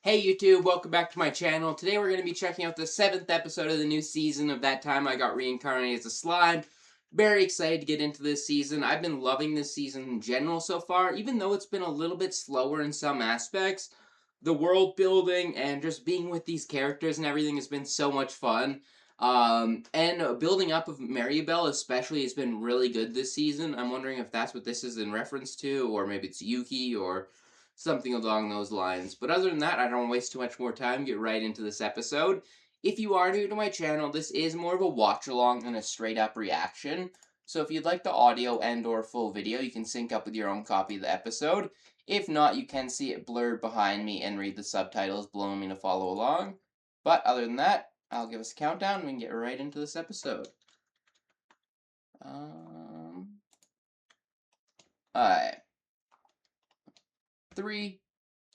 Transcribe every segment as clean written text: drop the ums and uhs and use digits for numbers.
Hey YouTube, welcome back to my channel. Today we're going to be checking out the 7th episode of the new season of That Time I Got Reincarnated as a Slime. Very excited to get into this season. I've been loving this season in general so far, even though it's been a little bit slower in some aspects. The world building and just being with these characters and everything has been so much fun. And building up of Maribel especially has been really good this season. I'm wondering if that's what this is in reference to, or maybe it's Yuki, or something along those lines. But other than that, I don't waste too much more time, get right into this episode. If you are new to my channel, this is more of a watch-along than a straight-up reaction. So if you'd like the audio and or full video, you can sync up with your own copy of the episode. If not, you can see it blurred behind me and read the subtitles below me to follow along. But other than that, I'll give us a countdown and we can get right into this episode. Alright. 3,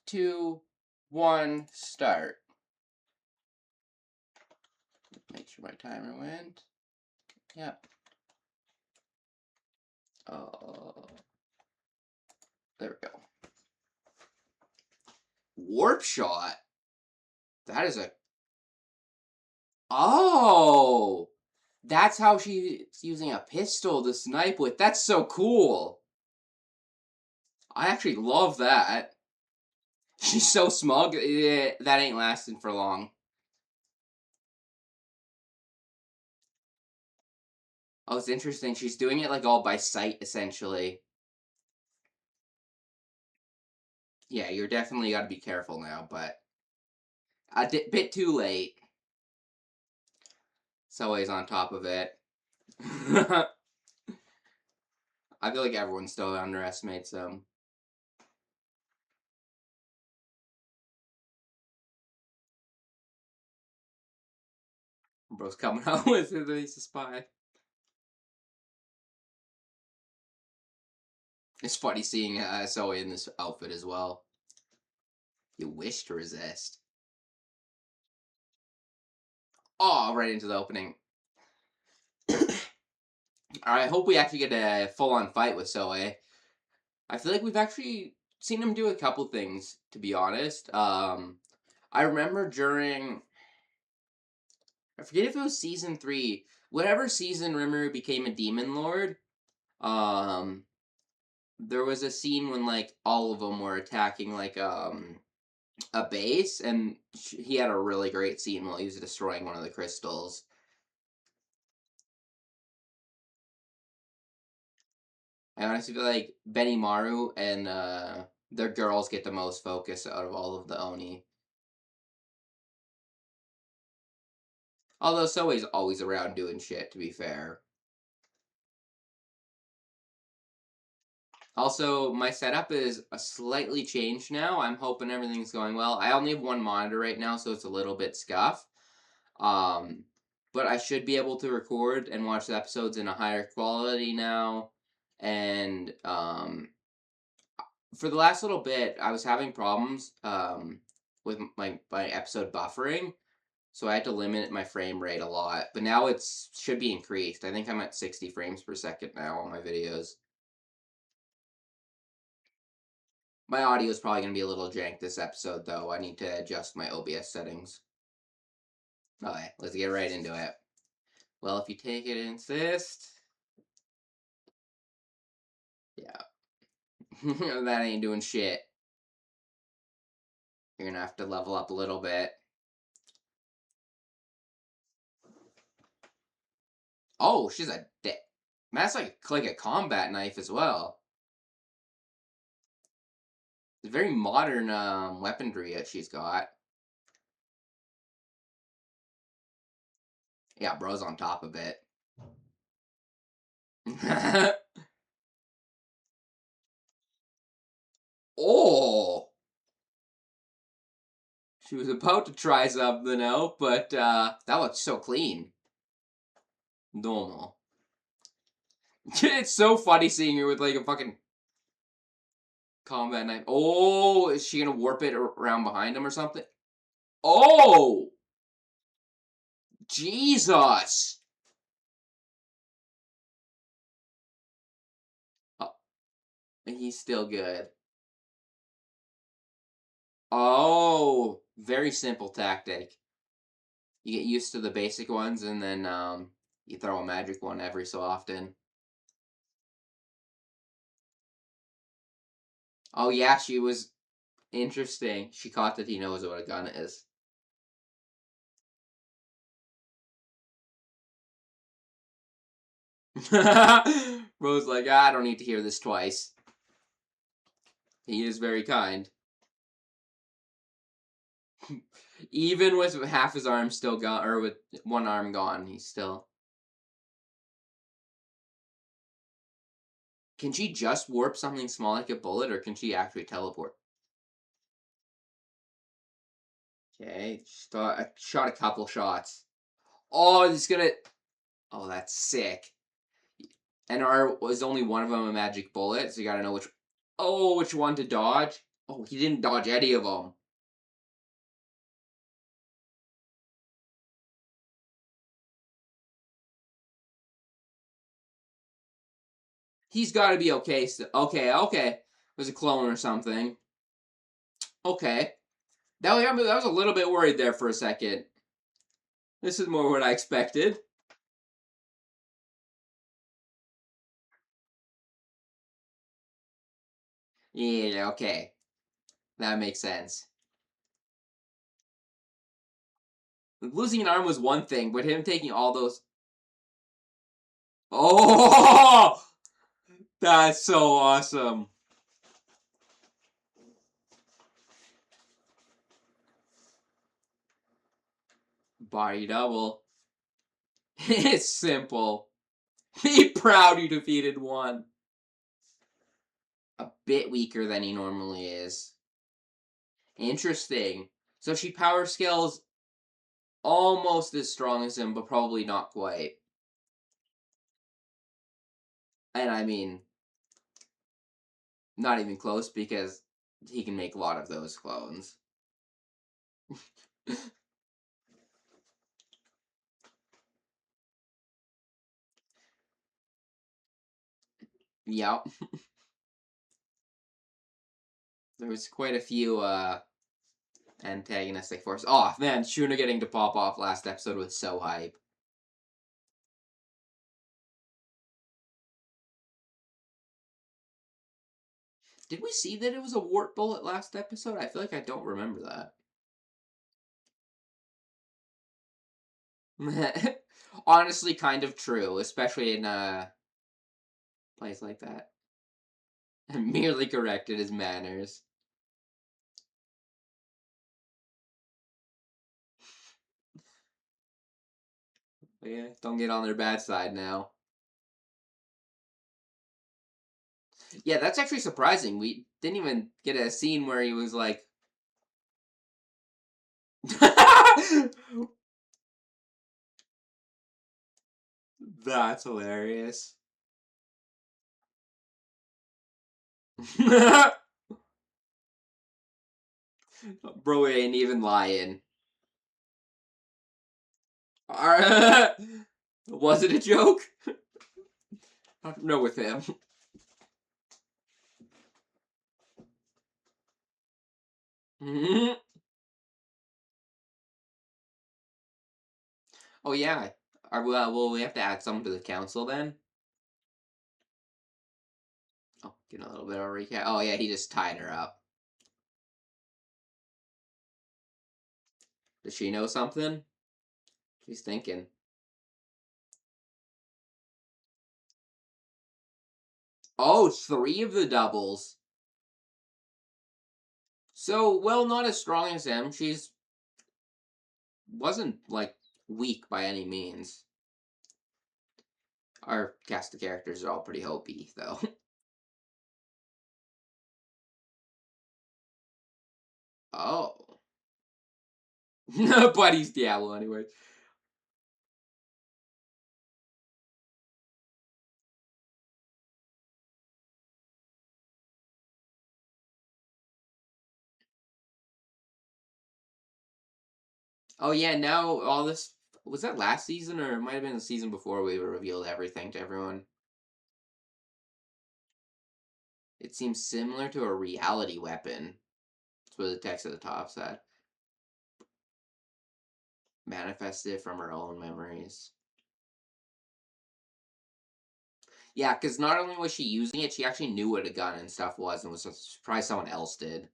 2, 1, start. Make sure my timer went. Yep. There we go. Warp shot? That is a... Oh! That's how she's using a pistol to snipe with. That's so cool. I actually love that. She's so smug. That ain't lasting for long. Oh, it's interesting. She's doing it like all by sight, essentially. Yeah, you're definitely gotta be careful now, but a bit too late. Soei's on top of it. I feel like everyone still underestimates them. Bro's coming out with it, he's a spy. It's funny seeing Soei in this outfit as well. You wish to resist. Oh, right into the opening. I hope we actually get a full-on fight with Soei. I feel like we've actually seen him do a couple things, to be honest. I remember during... I forget if it was season 3. Whatever season Rimuru became a demon lord, there was a scene when, like, all of them were attacking, like, a base, and he had a really great scene while he was destroying one of the crystals. I honestly feel like Benimaru and their girls get the most focus out of all of the Oni. Although Soei's always around doing shit, to be fair. Also, my setup is a slightly changed now. I'm hoping everything's going well. I only have one monitor right now, so it's a little bit scuffed. But I should be able to record and watch the episodes in a higher quality now. And for the last little bit, I was having problems with my episode buffering. So I had to limit my frame rate a lot. But now it's should be increased. I think I'm at 60 frames per second now on my videos. My audio is probably going to be a little jank this episode, though. I need to adjust my OBS settings. Alright, let's get right into it. Well, if you take it, insist. Yeah. That ain't doing shit. You're gonna have to level up a little bit. Oh, she's a that's like a combat knife as well. It's very modern weaponry that she's got. Yeah, bro's on top of it. Oh! She was about to try something out, but that looks so clean. Normal. It's so funny seeing her with like a fucking combat knife. Oh, is she gonna warp it around behind him or something? Oh! Jesus! Oh, he's still good. Oh! Very simple tactic. You get used to the basic ones, and then you throw a magic one every so often. Oh yeah, she was interesting. She caught that he knows what a gun is. Rose like, I don't need to hear this twice. He is very kind. Even with half his arm still gone, or with one arm gone, he's still. Can she just warp something small like a bullet, or can she actually teleport? Okay, shot a couple shots. Oh, he's gonna. Oh, that's sick. And was only one of them a magic bullet, so you gotta know which. Oh, which one to dodge? Oh, he didn't dodge any of them. He's got to be okay. Okay, okay. It was a clone or something. Okay. I was a little bit worried there for a second. This is more what I expected. Yeah, okay. That makes sense. Losing an arm was one thing, but him taking all those. Oh! That's so awesome. Body double. It's simple. Be proud you defeated one. A bit weaker than he normally is. Interesting. So she power scales almost as strong as him, but probably not quite. And I mean, not even close because he can make a lot of those clones. Yep. There was quite a few antagonistic forces. Oh man, Shuna getting to pop off last episode was so hype. Did we see that it was a warp bullet last episode? I feel like I don't remember that. Honestly, kind of true, especially in a place like that. Merely corrected his manners. But yeah, don't get on their bad side now. Yeah, that's actually surprising. We didn't even get a scene where he was like. That's hilarious. Bro ain't even lying. Was it a joke? I don't know with him. Oh yeah. Will we have to add someone to the council then? Oh, get a little bit of a recap. Oh yeah, he just tied her up. Does she know something? She's thinking. Oh, three of the doubles. So, well, not as strong as him. She's wasn't like weak by any means. Our cast of characters are all pretty hopey, though. Oh. Buddy's Diablo, anyway. Oh, yeah, now all this. Was that last season, or it might have been the season before we revealed everything to everyone? It seems similar to a reality weapon. That's what the text at the top said. Manifested from her own memories. Yeah, because not only was she using it, she actually knew what a gun and stuff was and was surprised someone else did.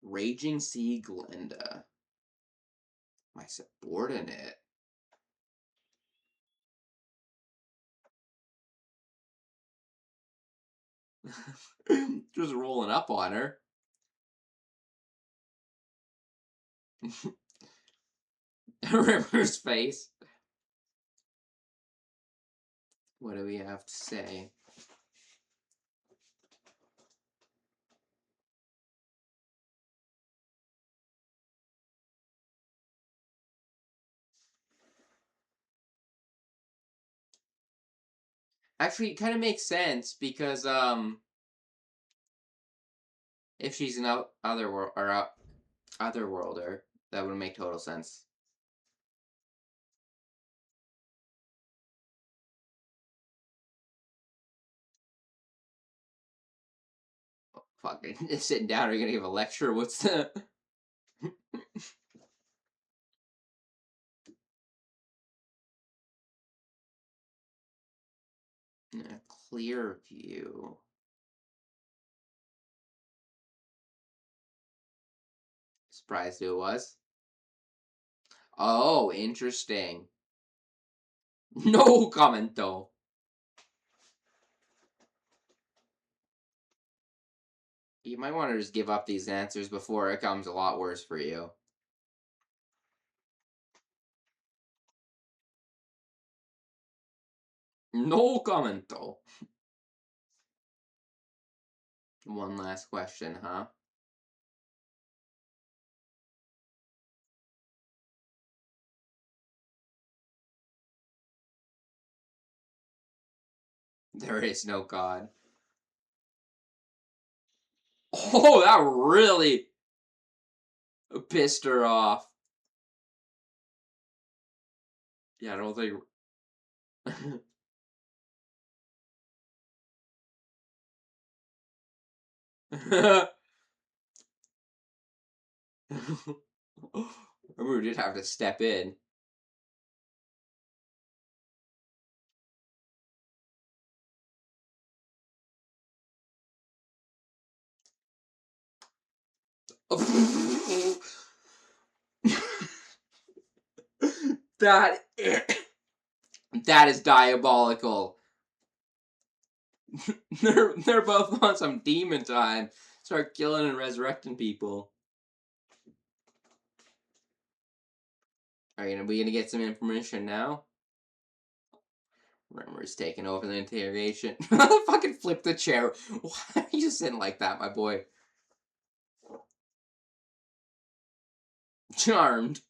Raging Sea Glenda. My subordinate. Just rolling up on her. River's face. What do we have to say? Actually, it kind of makes sense because if she's an other world or otherworlder, that would make total sense. Oh, fucking sitting down. Are you gonna give a lecture? What's the clear view? Surprised who it was. Oh, interesting. No comment though. You might want to just give up these answers before it comes a lot worse for you. No comment though. One last question, huh? There is no God. Oh, that really pissed her off. Yeah, I don't think. We did have to step in. that that is diabolical. they're both on some demon time. Start killing and resurrecting people. Are we gonna get some information now? Rimmer's taking over the interrogation. Fucking flip the chair. Why are you sitting like that, my boy? Charmed.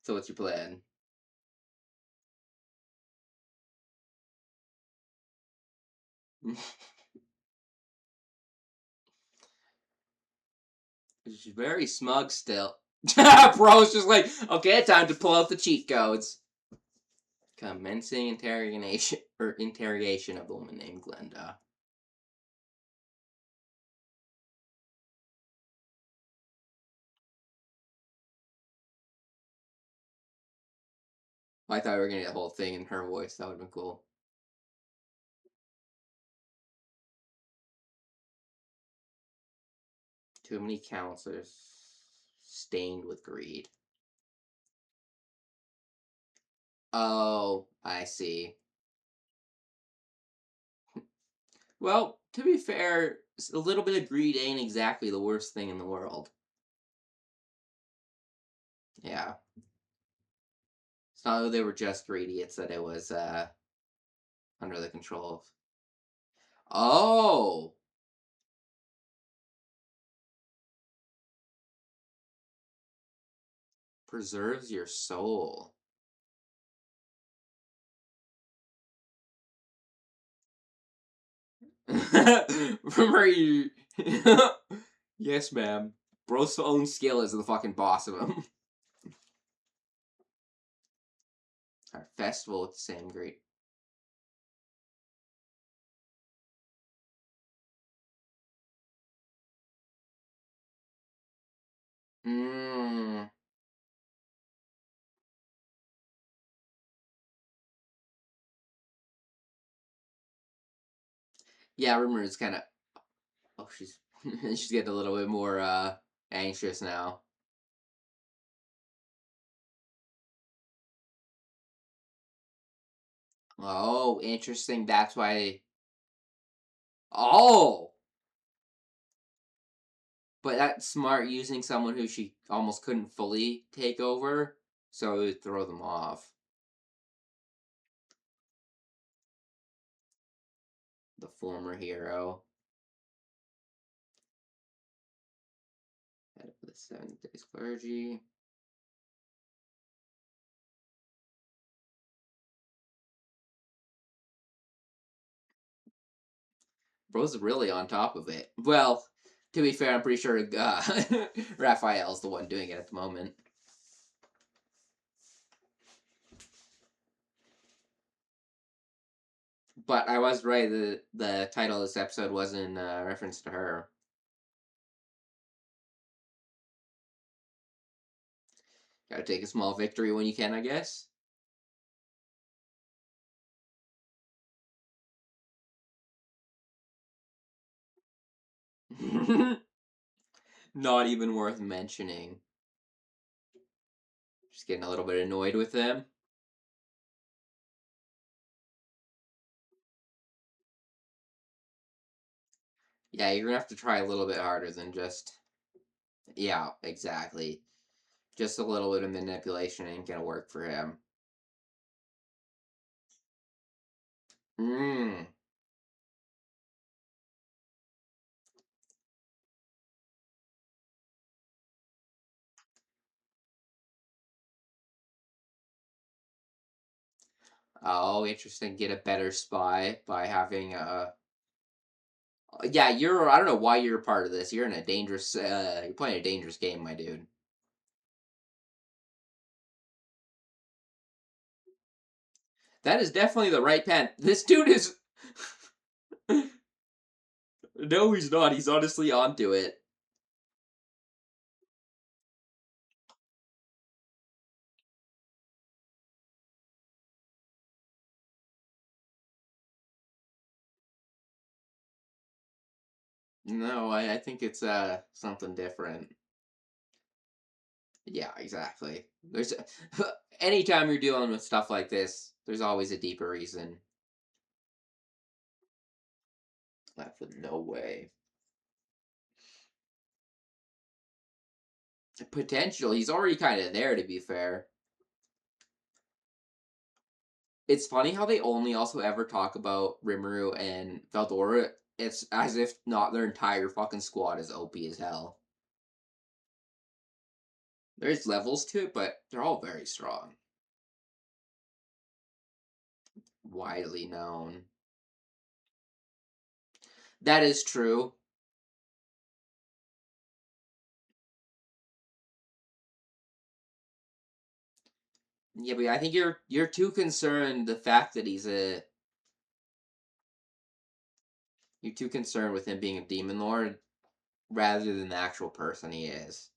So what's your plan? She's very smug still. Bro's just like, okay, time to pull out the cheat codes. Commencing interrogation of the woman named Glenda. I thought we were gonna get the whole thing in her voice. That would have been cool. Too many counselors stained with greed. Oh, I see. Well, to be fair, a little bit of greed ain't exactly the worst thing in the world. Yeah. It's not that they were just greedy, it's that it was under the control of. Oh! Preserves your soul. Remember you. Yes, ma'am. Bro's own skill is the fucking boss of him. Our festival with the same great. Mmm. Yeah, Rumor is kind of. Oh, she's she's getting a little bit more anxious now. Oh, interesting. That's why. Oh, but that's smart using someone who she almost couldn't fully take over, so it would throw them off. The former hero. Head of the 7 days clergy. Bro's really on top of it. Well, to be fair, I'm pretty sure Raphael's the one doing it at the moment. But I was right. The title of this episode was in reference to her. Gotta take a small victory when you can, I guess. Not even worth mentioning. Just getting a little bit annoyed with them. Yeah, you're gonna have to try a little bit harder than just. Yeah, exactly. Just a little bit of manipulation ain't gonna work for him. Mmm. Oh, interesting. Get a better spy by having a. Yeah, you're. I don't know why you're a part of this. You're in a dangerous. You're playing a dangerous game, my dude. That is definitely the right pen. This dude is. No, he's not. He's honestly onto it. No, I think it's something different. Yeah, exactly. There's anytime you're dealing with stuff like this, there's always a deeper reason. Left with no way. Potential. He's already kind of there, to be fair. It's funny how they only also ever talk about Rimuru and Veldora. It's as if not their entire fucking squad is OP as hell. There's levels to it, but they're all very strong. Widely known. That is true. Yeah, but I think you're too concerned the fact that he's a. You're too concerned with him being a demon lord rather than the actual person he is.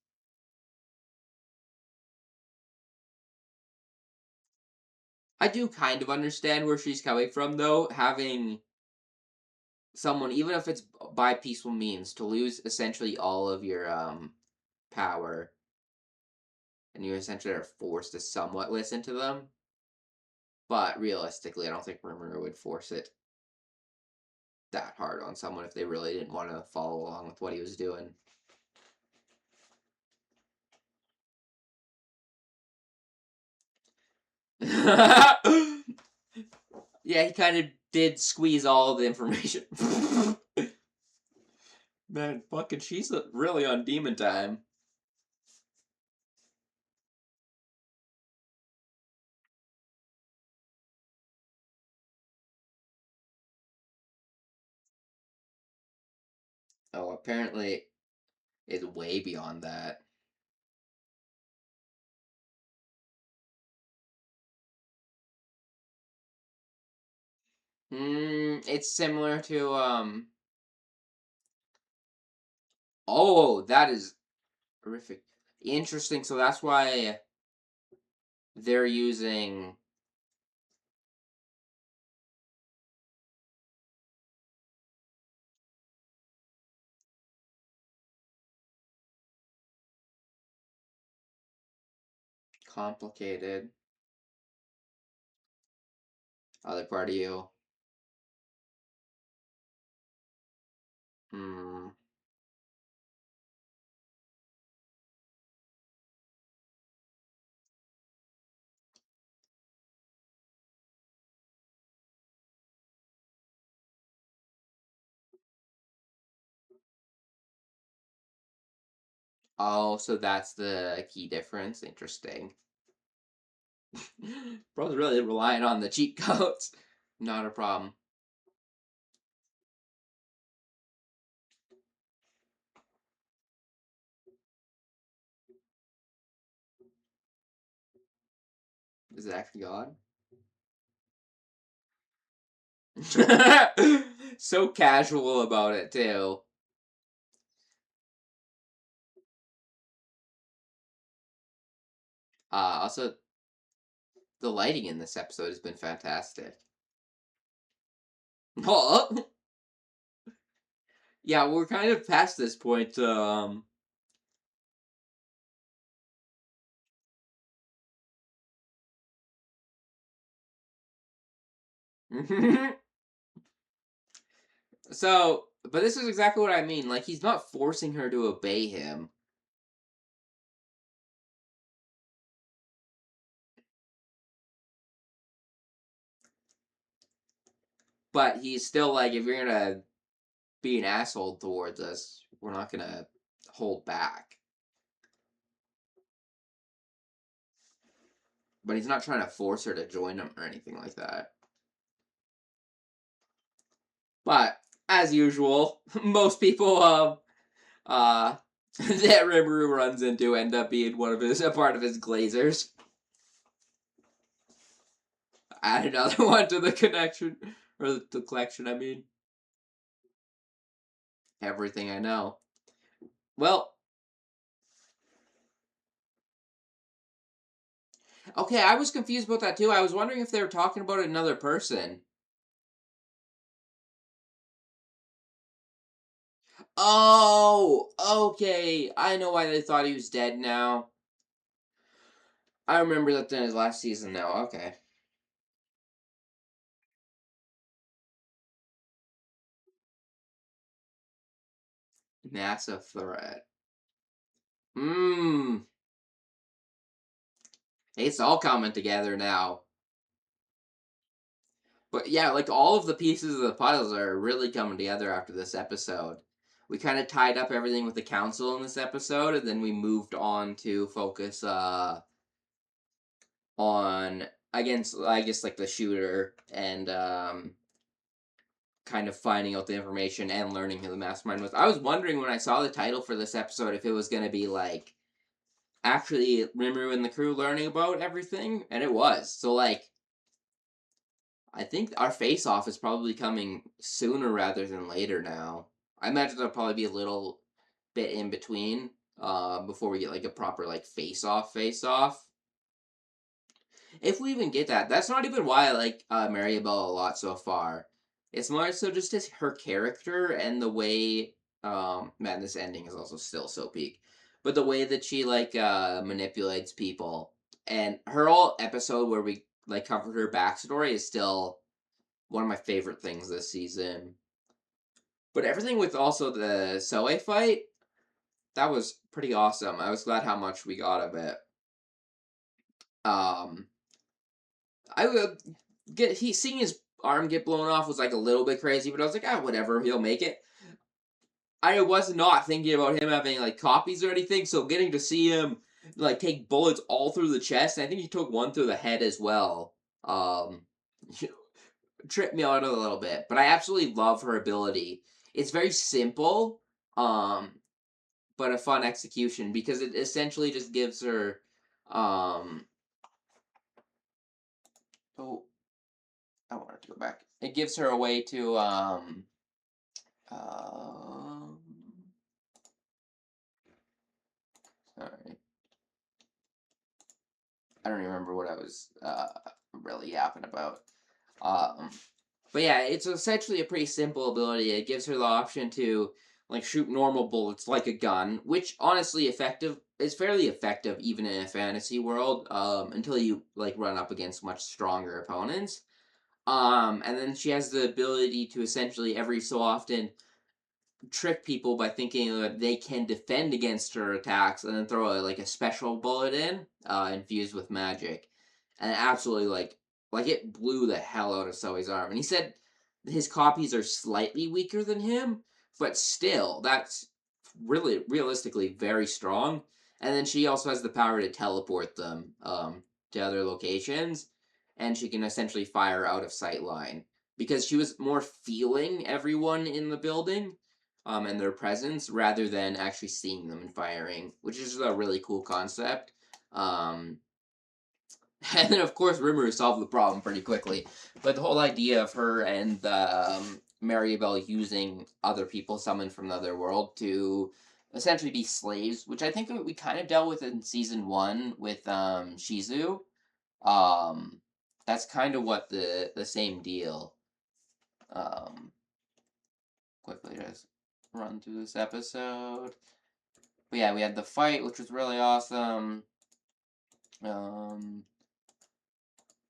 I do kind of understand where she's coming from, though, having someone, even if it's by peaceful means, to lose essentially all of your power, and you essentially are forced to somewhat listen to them. But realistically, I don't think Rimuru would force it that hard on someone if they really didn't want to follow along with what he was doing. Yeah, he kind of did squeeze all the information. Man, fucking, she's really on demon time. Oh, apparently it's way beyond that. It's similar to oh, that is horrific. Interesting. So that's why they're using complicated. Other part of you. Hmm. Oh, so that's the key difference. Interesting. Bro's really relying on the cheat codes. Not a problem. Is it actually God? So casual about it too. Also, the lighting in this episode has been fantastic. Oh, yeah, we're kind of past this point. So, but this is exactly what I mean. Like, he's not forcing her to obey him. But he's still like, if you're gonna be an asshole towards us, we're not gonna hold back. But he's not trying to force her to join him or anything like that. But as usual, most people that Rimuru runs into end up being a part of his glazers. Add another one to the connection or the collection. I mean, everything I know. Well, okay, I was confused about that too. I was wondering if they were talking about another person. Oh, okay. I know why they thought he was dead now. I remember that in his last season now. Okay. Massive threat. Mmm. It's all coming together now. But yeah, like all of the pieces of the puzzles are really coming together after this episode. We kind of tied up everything with the council in this episode, and then we moved on to focus on against I guess like the shooter and kind of finding out the information and learning who the mastermind was. I was wondering when I saw the title for this episode if it was gonna be like actually Rimuru and the crew learning about everything, and it was. So like I think our face off is probably coming sooner rather than later now. I imagine there'll probably be a little bit in between before we get like a proper like face off. If we even get that, that's not even why I like Maribel a lot so far. It's more so just as her character and the way man, this ending is also still so peak. But the way that she like manipulates people and her whole episode where we like covered her backstory is still one of my favorite things this season. But everything with also the Soe fight, that was pretty awesome. I was glad how much we got of it. Um, I would get he seeing his arm get blown off was like a little bit crazy, but I was like, ah, whatever, he'll make it. I was not thinking about him having like copies or anything, so getting to see him like take bullets all through the chest, and I think he took one through the head as well. Um, tripped me out a little bit, but I absolutely love her ability. It's very simple, um, but a fun execution because it essentially just gives her, um, oh, I wanted to go back. It gives her a way to um sorry. I don't even remember what I was really yapping about. Um but yeah, it's essentially a pretty simple ability. It gives her the option to like shoot normal bullets like a gun, which honestly effective is fairly effective even in a fantasy world, until you like run up against much stronger opponents. And then she has the ability to essentially every so often trick people by thinking that they can defend against her attacks and then throw like a special bullet in, infused with magic, and absolutely like it blew the hell out of Zoe's arm. And he said his copies are slightly weaker than him, but still that's really realistically very strong. And then she also has the power to teleport them to other locations, and she can essentially fire out of sight line because she was more feeling everyone in the building and their presence rather than actually seeing them and firing, which is a really cool concept. Um, and then, of course, Rimuru solved the problem pretty quickly. But the whole idea of her and Maribel using other people summoned from the other world to essentially be slaves, which I think we kind of dealt with in season one with Shizu. Um, that's kind of what the same deal. Um, quickly just run through this episode. But yeah, we had the fight, which was really awesome. Um,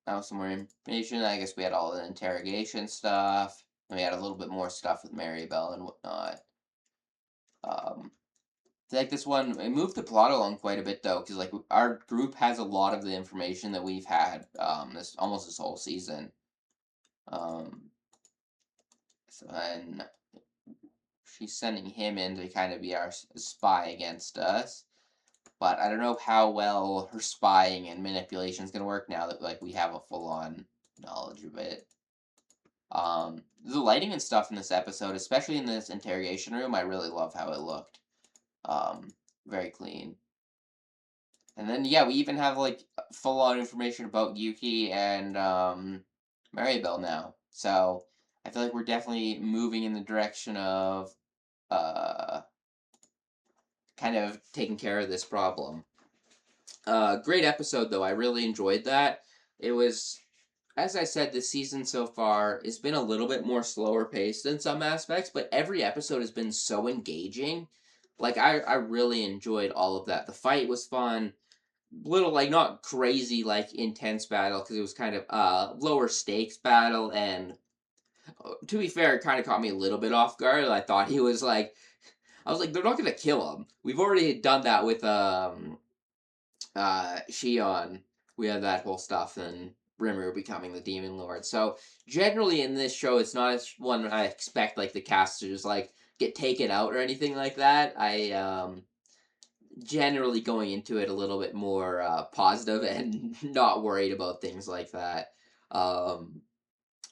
now some more information. I guess we had all the interrogation stuff. And we had a little bit more stuff with Maribel and whatnot. Um, like this one, it moved the plot along quite a bit though, because like our group has a lot of the information that we've had this almost this whole season. Um, so and she's sending him in to kind of be our spy against us. But I don't know how well her spying and manipulation is going to work now that like we have a full on knowledge of it. The lighting and stuff in this episode, especially in this interrogation room, I really love how it looked. Very clean. And then yeah, we even have like full on information about Yuki and Maribel now. So I feel like we're definitely moving in the direction of uh kind of taking care of this problem. Great episode though. I really enjoyed that. It was, as I said, this season so far it's been a little bit more slower paced in some aspects, but every episode has been so engaging. Like I really enjoyed all of that. The fight was fun. Little like not crazy like intense battle because it was kind of lower stakes battle, and to be fair, it kind of caught me a little bit off guard. I thought he was like, I was like, they're not gonna kill him. We've already done that with Shion, we had that whole stuff, and Rimuru becoming the Demon Lord. So generally in this show, it's not as one I expect like the cast to just like get taken out or anything like that. I generally going into it a little bit more positive and not worried about things like that. Um,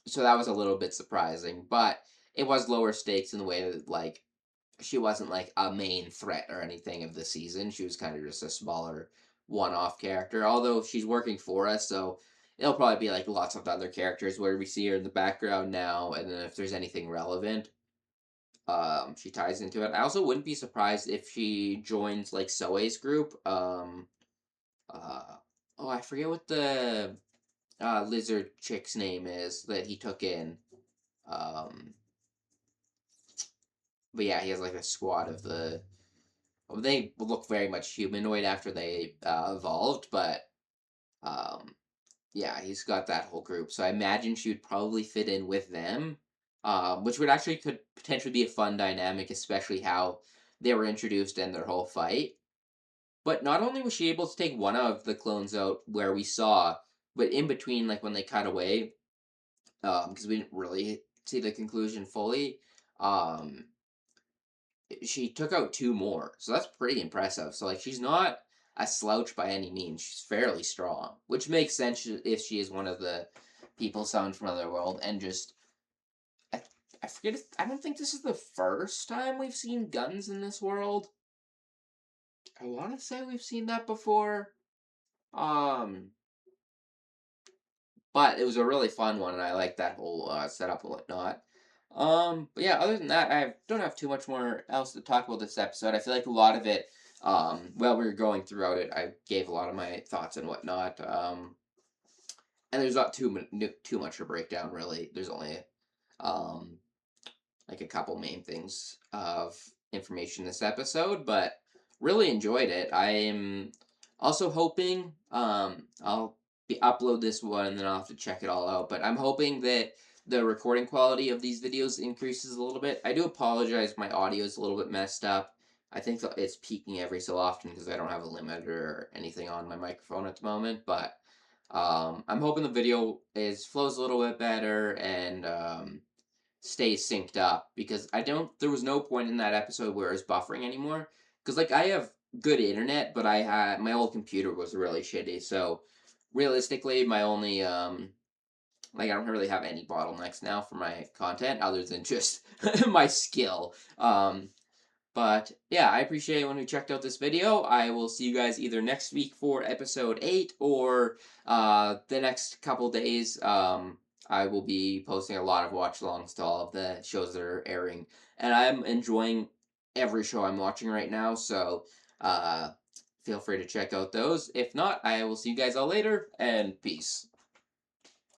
so that was a little bit surprising, but it was lower stakes in the way that like she wasn't like a main threat or anything of the season. She was kind of just a smaller one-off character. Although she's working for us, so it'll probably be like lots of other characters where we see her in the background now, and then if there's anything relevant, she ties into it. I also wouldn't be surprised if she joins like Soe's group. Uh, oh, I forget what the lizard chick's name is that he took in. Um, but yeah, he has like a squad of the. Well, they look very much humanoid after they evolved, but um, yeah, he's got that whole group. So I imagine she would probably fit in with them, which would actually could potentially be a fun dynamic, especially how they were introduced and their whole fight. But not only was she able to take one of the clones out where we saw, but in between, like when they cut away, because we didn't really see the conclusion fully, um, she took out two more. So that's pretty impressive. So like she's not a slouch by any means. She's fairly strong, which makes sense if she is one of the people summoned from another world. And just I, I forget if I don't think this is the first time we've seen guns in this world. I want to say we've seen that before. Um, But it was a really fun one, and I like that whole setup and whatnot. But yeah, other than that, I don't have too much more else to talk about this episode. I feel like a lot of it, while we were going throughout it, I gave a lot of my thoughts and whatnot. And there's not too much to break down really. There's only um like a couple main things of information this episode, but really enjoyed it. I am also hoping I'll upload this one and then I'll have to check it all out. But I'm hoping that the recording quality of these videos increases a little bit. I do apologize, my audio is a little bit messed up. I think that it's peaking every so often because I don't have a limiter or anything on my microphone at the moment, but I'm hoping the video flows a little bit better and stay synced up because there was no point in that episode where it's buffering anymore because like I have good internet, but I had my old computer was really shitty, so realistically my only like I don't really have any bottlenecks now for my content other than just my skill. But yeah, I appreciate anyone who checked out this video. I will see you guys either next week for episode 8 or the next couple days. I will be posting a lot of watch-alongs to all of the shows that are airing. And I'm enjoying every show I'm watching right now, so uh, feel free to check out those. If not, I will see you guys all later, and peace.